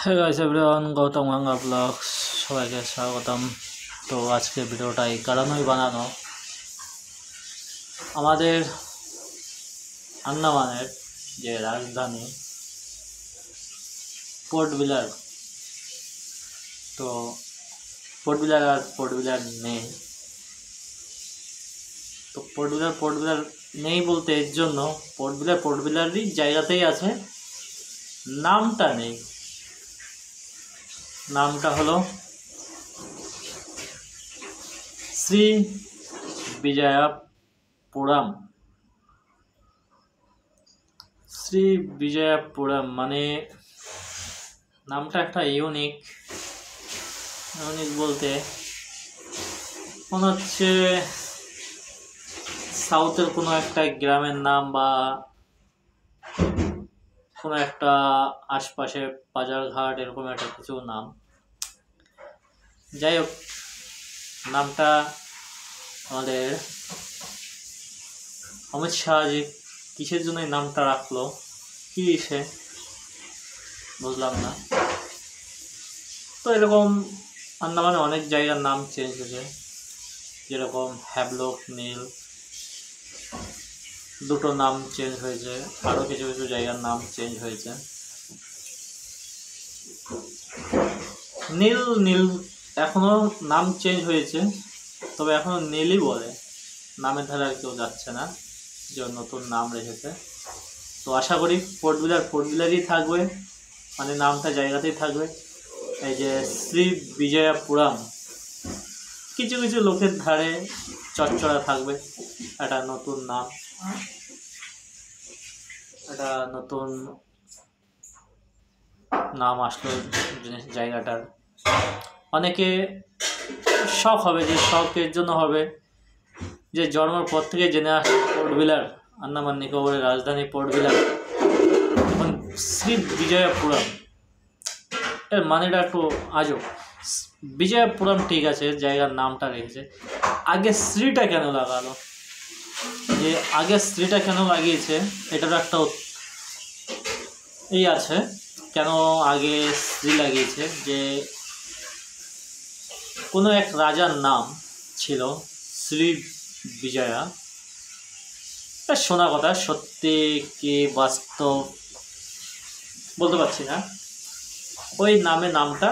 Hey guys everyone, Gautam Ganga blogs সবাইকে স্বাগতম। তো আজকে ভিডিওটা এই কারণেই বানানো, আমাদের আন্দামানের যে রাজধানী পোর্ট ব্লেয়ার, তো পোর্ট ব্লেয়ার নেই। তো পোর্ট ব্লেয়ার নেই বলতে এর জন্য পোর্ট ব্লেয়ারই জায়গাতেই আছে, নামটা নেই। নামটা হলো শ্রী বিজয়াপুরম। শ্রী বিজয়াপুরম মানে নামটা একটা ইউনিক বলতে মনে হচ্ছে সাউথের কোনো একটা গ্রামের নাম বা কোনো একটা আশপাশে বাজারঘাট এরকম একটা কিছু নাম। যাই হোক, নামটা আমাদের অমিত শাহজি কিসের জন্য এই নামটা রাখলো, কি সে বুঝলাম না। তো এরকম আন্দামানে অনেক জায়গার নাম চেঞ্জ হয়েছে, যেরকম হ্যাভলক নীল দুটো নাম চেঞ্জ হয়েছে, আরও কিছু কিছু জায়গার নাম চেঞ্জ হয়েছে। নীল এখনো নাম চেঞ্জ হয়েছে, তবে এখনো নীলই বলে, নামের ধারে আর কেউ যাচ্ছে না, যে নতুন নাম রেখেছে। তো আশা করি পোর্ট ব্লেয়ারই থাকবে, মানে নামটা জায়গাতেই থাকবে। এই যে শ্রী বিজয়াপুরম, কিছু কিছু লোকের ধারে চচ্চড়া থাকবে, একটা নতুন নাম, একটা নতুন নাম আসলো জায়গাটার। অনেকে শখ হবে, যে শখের জন্য হবে যে জন্মের পর থেকে জেনে আসে পোর্ট ব্লেয়ার আন্দামান নিকোবরের রাজধানী পোর্ট ব্লেয়ার, এখন শ্রী বিজয়াপুরম এর মানেটা একটু আজব। বিজয়াপুরম ঠিক আছে, জায়গার নামটা রেখেছে, আগে শ্রীটা কেন লাগালো, যে আগে শ্রীটা কেন লাগিয়েছে এটার একটা এই আছে, কেন আগে শ্রী লাগিয়েছে। যে কোনো এক রাজার নাম ছিল শ্রী বিজয়া, শোনা কথা, সত্যি কি বাস্তব বলতে পারছি না, ওই নামটা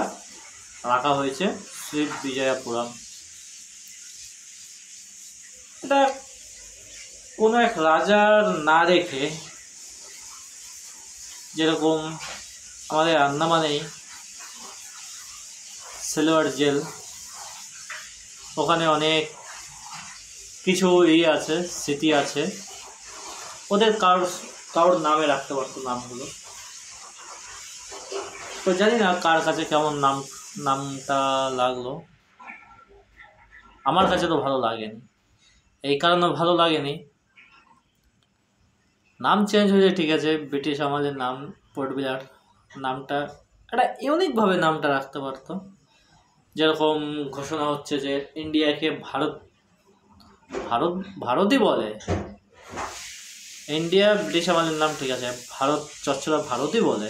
রাখা হয়েছে শ্রী বিজয়াপুরম। এটা কোনো এক রাজার না রেখে, যেরকম আমাদের আন্দামানেই সেলোয়ার জেল, ওখানে অনেক কিছু আছে, স্মৃতি আছে, ওদের কারোর নামে রাখতে পারতো নামগুলো। তো জানি না কার কাছে কেমন নামটা লাগলো, আমার কাছে তো ভালো লাগেনি। এই কারণে ভালো লাগেনি, নাম চেঞ্জ হয়েছে ঠিক আছে, ব্রিটিশ আমলের নাম পোর্ট ব্লেয়ার, নামটা একটা ইউনিকভাবে নামটা রাখতে পারতো। যেরকম ঘোষণা হচ্ছে যে ইন্ডিয়াকে ভারতই বলে, ইন্ডিয়া ব্রিটিশ আমলের নাম ঠিক আছে, ভারত চচ্চড়া ভারতই বলে,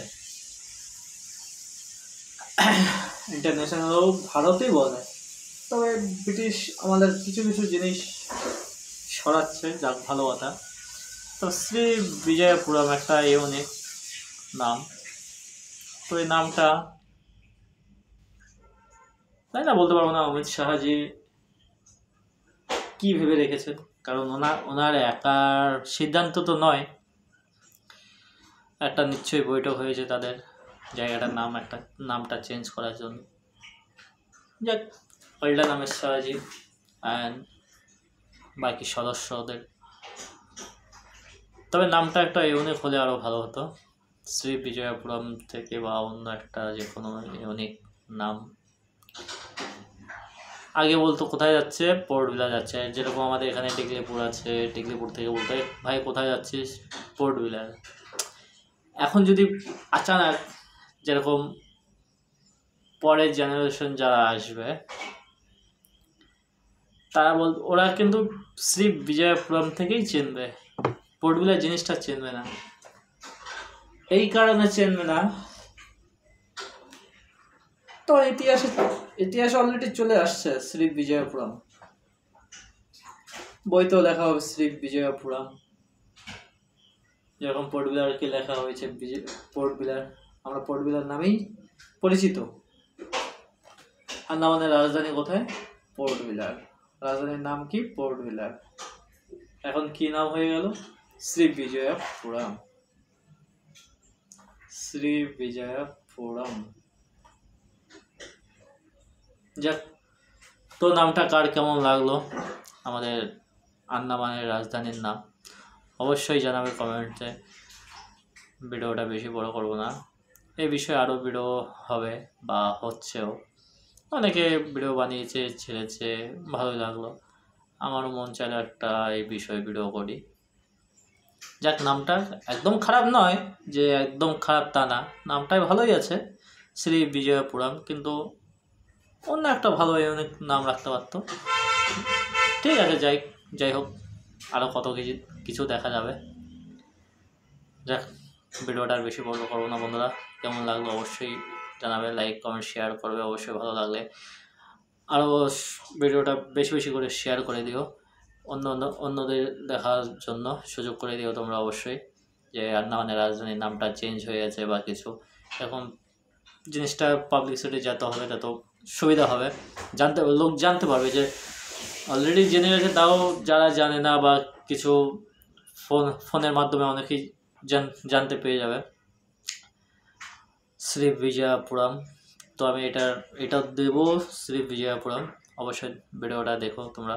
ইন্টারন্যাশনালও ভারতই বলে, তবে ব্রিটিশ আমাদের কিছু কিছু জিনিস সরাচ্ছে, যাক ভালো কথা। তো শ্রী বিজয়াপুরম একটা ইউনিক নাম, তো এই নামটা তাই না বলতে পারবো না অমিত শাহজি কি ভেবে রেখেছেন, কারণ ওনার একার সিদ্ধান্ত তো নয়, একটা নিশ্চয়ই বৈঠক হয়েছে তাদের জায়গাটার নামটা চেঞ্জ করার জন্য। যাক, ওয়েল অমিত শাহজি অ্যান্ড বাকি সদস্যদের। তবে নামটা একটা ইউনিক হলে আরও ভালো হতো, শ্রী বিজয়াপুরম থেকে বা অন্য একটা যে কোনো ইউনিক নাম। আগে বলতো কোথায় যাচ্ছে, পোর্ট ব্লেয়ার যাচ্ছে, যেরকম আমাদের এখানে টিকলিপুর আছে, টিকলিপুর থেকে বলতে ভাই কোথায় যাচ্ছিস, পোর্ট ব্লেয়ার। এখন যদি আচানক, যেরকম পরের জেনারেশন যারা আসবে তারা ওরা কিন্তু শ্রী বিজয়াপুরম থেকেই চিনবে, পোর্ট ব্লেয়ার জিনিসটা চিনবে না। এই কারণে চিনবে না তো ইতিহাসে অলরেডি চলে আসছে শ্রী বিজয়পুরম, বইতেও লেখা হবে শ্রী বিজয়পুরম, যেরকম পোর্ট বিলারকে লেখা হয়েছে পোর্ট বিলার, আমরা পোর্ট বিলার নামেই পরিচিত। আন্দামানের রাজধানী কোথায়? পোর্ট বিলার। রাজধানীর নাম কি? পোর্ট বিলার। এখন কি নাম হয়ে গেল? শ্রী বিজয়পুরম। শ্রী বিজয়পুরম। যাক, তো নামটা কার কেমন লাগলো, আমাদের আন্দামানের রাজধানীর নাম, অবশ্যই জানাবে কমেন্টে। ভিডিওটা বেশি বড় করব না, এই বিষয়ে আরও ভিডিও হবে বা হচ্ছেও, অনেকে ভিডিও বানিয়েছে, ছেড়েছে, ভালোই লাগলো। আমারও মন চাইলে একটা এই বিষয়ে ভিডিও করি। যাক, নামটা একদম খারাপ নয়, যে একদম খারাপ তা না, নামটাই ভালোই আছে শ্রী বিজয়পুরম, কিন্তু অন্য একটা ভালো অনেক নাম রাখতে পারতো। ঠিক আছে, যাই হোক, আরও কত কিছু দেখা যাবে। যাক, ভিডিওটা আর বেশি বড় করবো না বন্ধুরা, কেমন লাগলো অবশ্যই জানাবে, লাইক কমেন্ট শেয়ার করবে অবশ্যই, ভালো লাগলে আরও ভিডিওটা বেশি বেশি করে শেয়ার করে দিও, অন্যদের দেখার জন্য সুযোগ করে দিও তোমরা অবশ্যই, যে আন্দামানের রাজধানীর নামটা চেঞ্জ হয়ে গেছে বা কিছু। এখন জিনিসটা পাবলিসিটি যত হবে তত সুবিধা হবে, লোক জানতে পারবে, যে অলরেডি জেনে গেছে তাও যারা জানে না বা কিছু ফোনের মাধ্যমে অনেকেই জানতে পেরে যাবে শ্রী বিজয়পুরম। তো আমি এটা দেব শ্রী বিজয়পুরম। অবশ্যই ভিডিওটা দেখো তোমরা,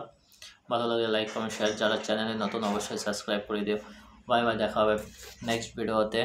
ভালো লাগে লাইক কমেন্ট শেয়ার, যারা চ্যানেলে নতুন অবশ্যই সাবস্ক্রাইব করে দিও। বাই বাই, দেখা হবে নেক্সট ভিডিওতে।